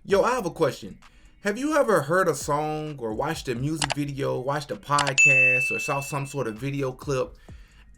Yo, I have a question. Have you ever heard a song or watched a music video, watched a podcast, or saw some sort of video clip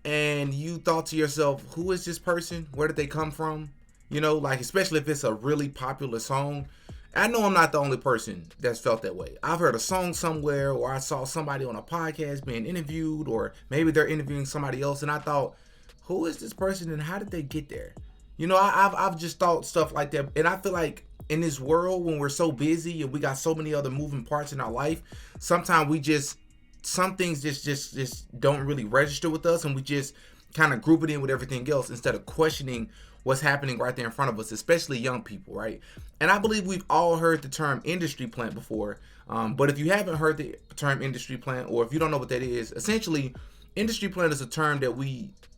and you thought to yourself, who is this person? Where did they come from? You know, like, especially if it's a really popular song. I know I'm not the only person that's felt that way. I've heard a song somewhere, or I saw somebody on a podcast being interviewed, or maybe they're interviewing somebody else, and I thought, who is this person and how did they get there? You know, I've just thought stuff like that, and I feel like in this world when we're so busy and we got so many other moving parts in our life, sometimes some things just don't really register with us, and we just kind of group it in with everything else instead of questioning what's happening right there in front of us, especially young people, right? And I believe we've all heard the term industry plant before, but if you haven't heard the term industry plant, or if you don't know what that is, essentially industry plant is a term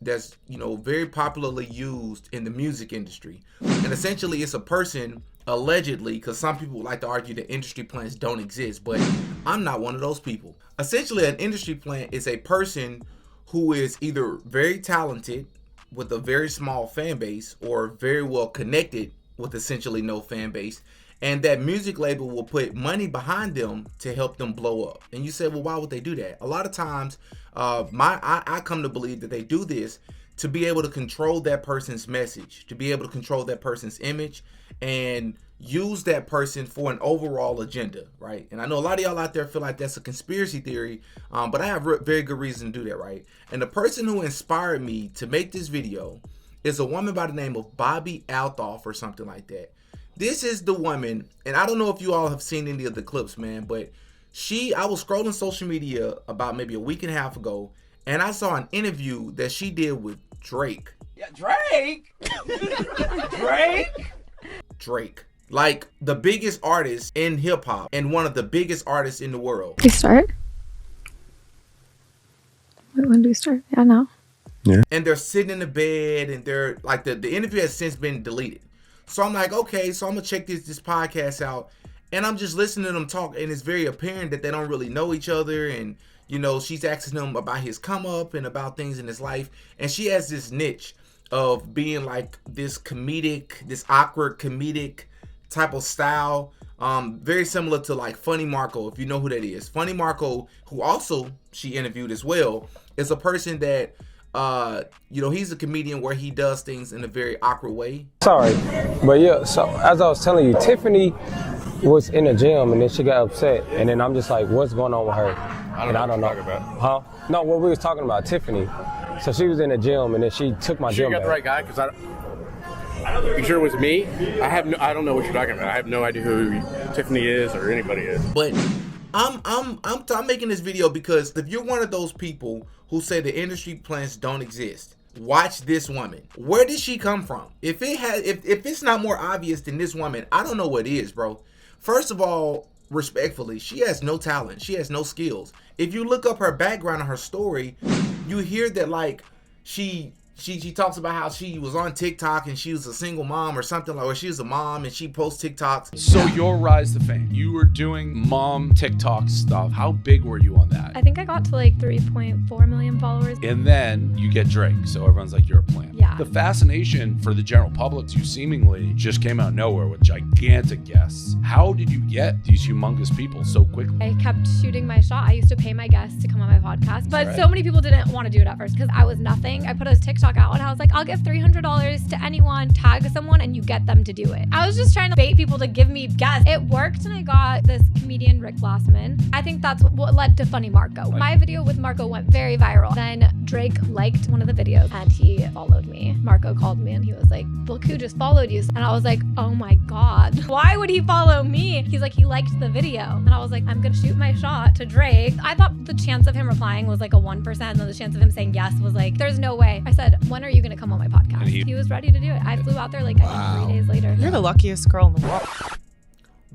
that's very popularly used in the music industry, and essentially it's a person, allegedly, because some people like to argue that industry plants don't exist, but I'm not one of those people. Essentially, an industry plant is a person who is either very talented with a very small fan base, or very well connected with essentially no fan base, and that music label will put money behind them to help them blow up. And you say, well, why would they do that? A lot of times, I come to believe that they do this to be able to control that person's message, to be able to control that person's image, and use that person for an overall agenda, right? And I know a lot of y'all out there feel like that's a conspiracy theory, but I have very good reason to do that, right? And the person who inspired me to make this video is a woman by the name of Bobbi Althoff, or something like that. This is the woman, and I don't know if you all have seen any of the clips, man, but I was scrolling social media about maybe a week and a half ago, and I saw an interview that she did with Drake. Yeah, Drake? Drake. Like the biggest artist in hip hop and one of the biggest artists in the world. We start? When do we start? Yeah, now. Yeah. And they're sitting in the bed, and they're like, the interview has since been deleted. So I'm like, okay, so I'm gonna check this podcast out, and I'm just listening to them talk, and it's very apparent that they don't really know each other. And she's asking him about his come up and about things in his life, and she has this niche of being like this awkward comedic type of style, very similar to like Funny Marco, if you know who that is. Funny Marco, who also she interviewed as well, is a person that he's a comedian where he does things in a very awkward way. Sorry, but yeah, so as I was telling you, Tiffany was in the gym and then she got upset, and then I'm just like, what's going on with her? I don't know. About. Huh? No, what we was talking about, Tiffany. So she was in the gym and then she took my gym. You got the right guy, because you sure it was me? I don't know what you're talking about. I have no idea who Tiffany is or anybody is. But I'm making this video because if you're one of those people who say the industry plants don't exist, watch this woman. Where did she come from? If it's not more obvious than this woman, I don't know what is, bro. First of all, respectfully, she has no talent. She has no skills. If you look up her background and her story, you hear that like she talks about how she was on TikTok and she was a single mom or something, like, or she was a mom and she posts TikToks. So your rise to fame, you were doing mom TikTok stuff. How big were you on that? I think I got to like 3.4 million followers. And then you get Drake, so everyone's like, you're a plant. Yeah. The fascination for the general public to you seemingly just came out of nowhere with gigantic guests. How did you get these humongous people so quickly? I kept shooting my shot. I used to pay my guests to come on my podcast, but so many people didn't want to do it at first because I was nothing. I put a TikTok out and I was like, I'll give $300 to anyone, tag someone, and you get them to do it. I was just trying to bait people to give me guests. It worked, and I got this comedian, Rick Blossman. I think that's what led to Funny Marco. My video with Marco went very viral. Then Drake liked one of the videos and he followed me. Marco called me and he was like, look who just followed you. And I was like, oh my God, why would he follow me? He's like, he liked the video. And I was like, I'm gonna shoot my shot to Drake. I thought the chance of him replying was like a 1%, and the chance of him saying yes was like, there's no way. I said, when are you gonna come on my podcast? He was ready to do it. I flew out there like I think 3 days later. You're the luckiest girl in the world.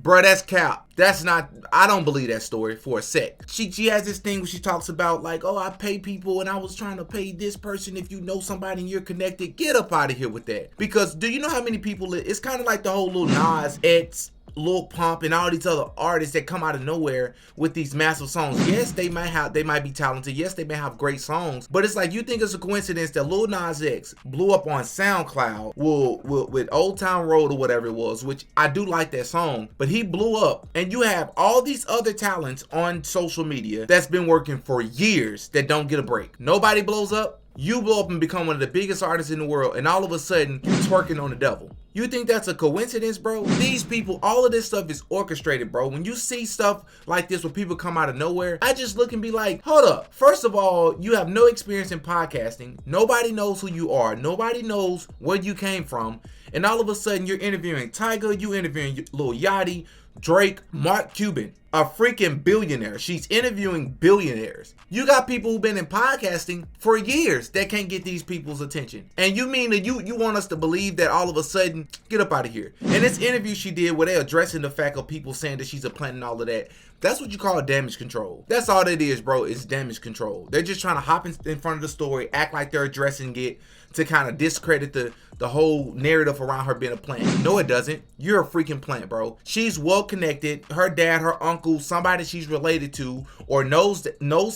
Bruh, that's cap. That's not, I don't believe that story for a sec. She has this thing where she talks about like, oh, I pay people and I was trying to pay this person. If you know somebody and you're connected, get up out of here with that. Because do you know how many people, it's kind of like the whole little Nas X Lil Pump and all these other artists that come out of nowhere with these massive songs. Yes, they might be talented. Yes, they may have great songs. But it's like, you think it's a coincidence that Lil Nas X blew up on SoundCloud with Old Town Road or whatever it was, which I do like that song, but he blew up, and you have all these other talents on social media that's been working for years that don't get a break. Nobody blows up. You blow up and become one of the biggest artists in the world, and all of a sudden, you're twerking on the devil. You think that's a coincidence, bro? These people, all of this stuff is orchestrated, bro. When you see stuff like this where people come out of nowhere, I just look and be like, hold up. First of all, you have no experience in podcasting. Nobody knows who you are. Nobody knows where you came from. And all of a sudden, you're interviewing Tyga, you interviewing Lil Yachty, Drake, Mark Cuban, a freaking billionaire. She's interviewing billionaires. You got people who've been in podcasting for years that can't get these people's attention. And you mean that you want us to believe that all of a sudden, get up out of here. And this interview she did where they're addressing the fact of people saying that she's a plant and all of that, that's what you call damage control. That's all that is, bro, is damage control. They're just trying to hop in front of the story, act like they're addressing it to kind of discredit the whole narrative around her being a plant. No, it doesn't. You're a freaking plant, bro. She's well connected. Her dad, her uncle, somebody she's related to or knows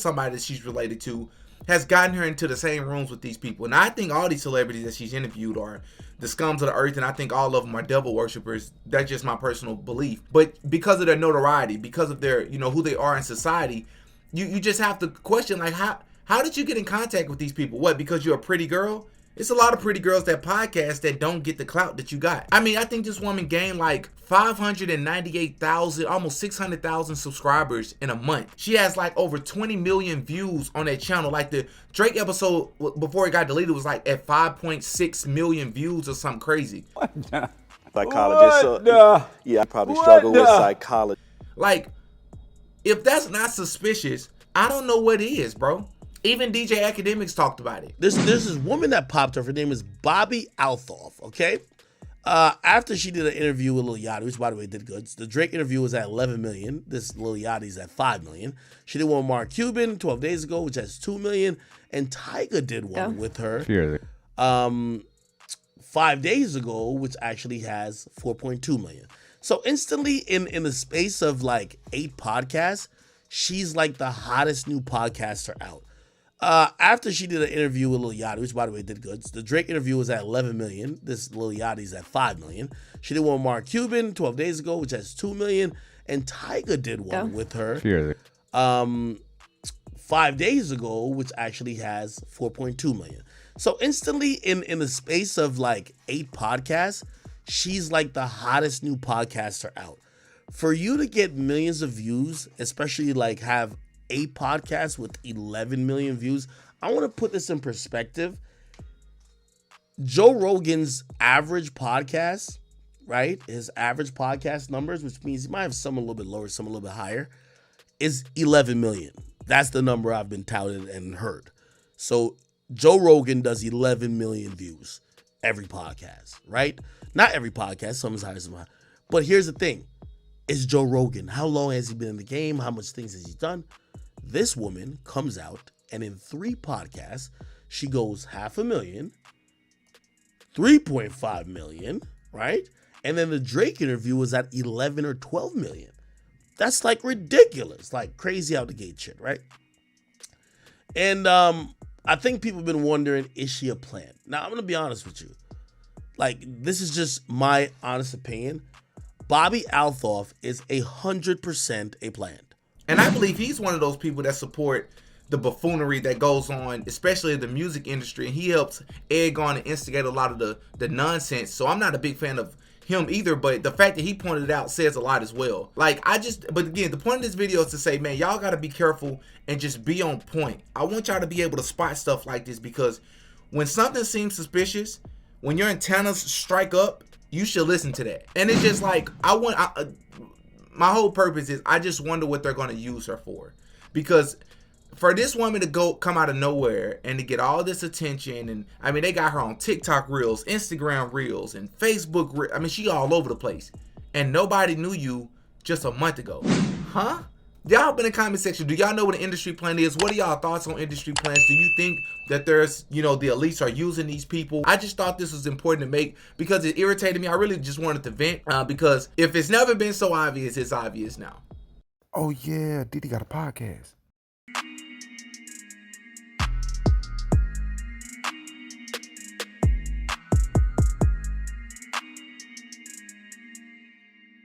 somebody that she's related to has gotten her into the same rooms with these people. And I think all these celebrities that she's interviewed are the scums of the earth, and I think all of them are devil worshippers. That's just my personal belief. But because of their notoriety, because of their, who they are in society, you just have to question, like, how did you get in contact with these people? What, because you're a pretty girl? It's a lot of pretty girls that podcast that don't get the clout that you got. I mean, I think this woman gained like 598,000, almost 600,000 subscribers in a month. She has like over 20 million views on that channel. Like the Drake episode before it got deleted was like at 5.6 million views or something crazy. Psychologist. So, yeah, I probably struggle with psychology. Like, if that's not suspicious, I don't know what is, bro. Even DJ Academics talked about it. There's this woman that popped up. Her name is Bobbi Althoff, okay? After she did an interview with Lil Yachty, which, by the way, did good. The Drake interview was at 11 million. This Lil Yachty's at 5 million. She did one with Mark Cuban 12 days ago, which has 2 million. And Tyga did one with her 5 days ago, which actually has 4.2 million. So instantly, in the space of like 8 podcasts, she's like the hottest new podcaster out. After she did an interview with Lil Yachty, which, by the way, did good. The Drake interview was at 11 million. This Lil Yachty's at 5 million. She did one with Mark Cuban 12 days ago, which has 2 million. And Tyga did one with her 5 days ago, which actually has 4.2 million. So instantly, in the space of like 8 podcasts, she's like the hottest new podcaster out. For you to get millions of views, especially like have 8 podcasts with 11 million views, I want to put this in perspective. Joe Rogan's average podcast, right? His average podcast numbers, which means he might have some a little bit lower, some a little bit higher, is 11 million. That's the number I've been touted and heard. So Joe Rogan does 11 million views every podcast, right? Not every podcast, some is higher, some higher. But here's the thing. It's Joe Rogan. How long has he been in the game? How much things has he done? This woman comes out, and in 3 podcasts, she goes 500,000, 3.5 million, right? And then the Drake interview was at 11 or 12 million. That's like ridiculous, like crazy out the gate shit, right? And I think people have been wondering, is she a plant? Now, I'm going to be honest with you. Like, this is just my honest opinion. Bobbi Althoff is 100% a plant. And I believe he's one of those people that support the buffoonery that goes on, especially in the music industry. And he helps egg on and instigate a lot of the nonsense. So I'm not a big fan of him either, but the fact that he pointed it out says a lot as well. Like, but again, the point of this video is to say, man, y'all got to be careful and just be on point. I want y'all to be able to spot stuff like this, because when something seems suspicious, when your antennas strike up, you should listen to that. And it's just like, my whole purpose is I just wonder what they're going to use her for. Because for this woman to come out of nowhere and to get all this attention, and I mean, they got her on TikTok Reels, Instagram Reels, and Facebook Reels. I mean, she all over the place. And nobody knew you just a month ago. Huh? Y'all in the comment section, do y'all know what an industry plan is? What are y'all thoughts on industry plans? Do you think that there's, the elites are using these people? I just thought this was important to make because it irritated me. I really just wanted to vent because if it's never been so obvious, it's obvious now. Oh yeah, Diddy got a podcast.